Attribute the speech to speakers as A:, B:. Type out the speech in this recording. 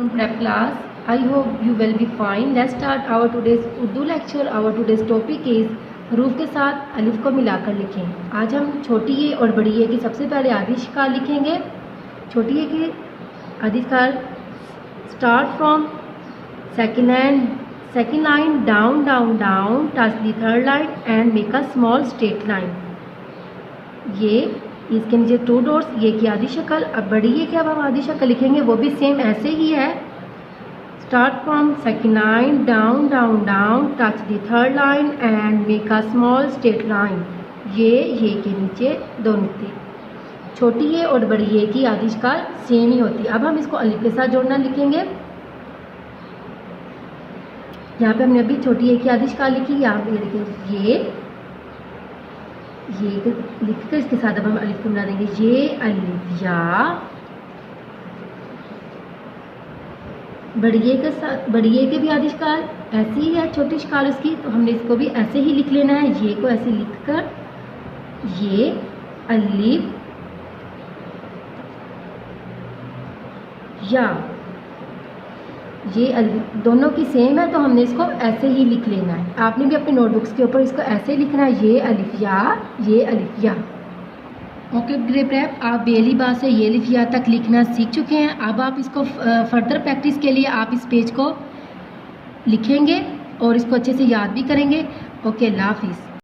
A: Prep class. I hope you will be fine. Let's start our today's Urdu lecture. Our today's topic is हरूफ के साथ अलिफ को मिलाकर लिखें। आज हम छोटी ए और बड़ी ए की सबसे पहले आदिशकार लिखेंगे। छोटी ए की आदिशकार start from second line down down down, touch the third line and make a small straight line। ये इसके नीचे 2 डॉट्स, ये की आदि शक्ल। अब बड़ी ये क्या, अब हम आदि शक्ल लिखेंगे वो भी सेम ऐसे ही है। Start from second line down down down, touch the third line and make a small straight line. ये के नीचे 2 नुक्ते। छोटी ये और बड़ी ये की आदिशकार सेम ही होती है। अब हम इसको अलिफ के साथ जोड़ना लिखेंगे। यहाँ पे हमने अभी छोटी ए की आदिशकार लिखी, यहाँ पे देखिए ये लिख कर इसके साथ अब हम अलिफ को मिला देंगे। ये अलिफ या। बड़ी ए के साथ बड़ी ए के भी आदिशकार ऐसी ही है, छोटी शकार उसकी, तो हमने इसको भी ऐसे ही लिख लेना है। ये को ऐसे लिखकर ये अलिफ या, ये दोनों की सेम है तो हमने इसको ऐसे ही लिख लेना है। आपने भी अपने नोटबुक्स के ऊपर इसको ऐसे ही लिखना है, ये अलिफ या, ये अलिफ या। ओके ग्रेट प्रेप, आप बेली बात से ये अलिफ या तक लिखना सीख चुके हैं। अब आप इसको फर्दर प्रैक्टिस के लिए आप इस पेज को लिखेंगे और इसको अच्छे से याद भी करेंगे। ओके, अल्लाह हाफिज़।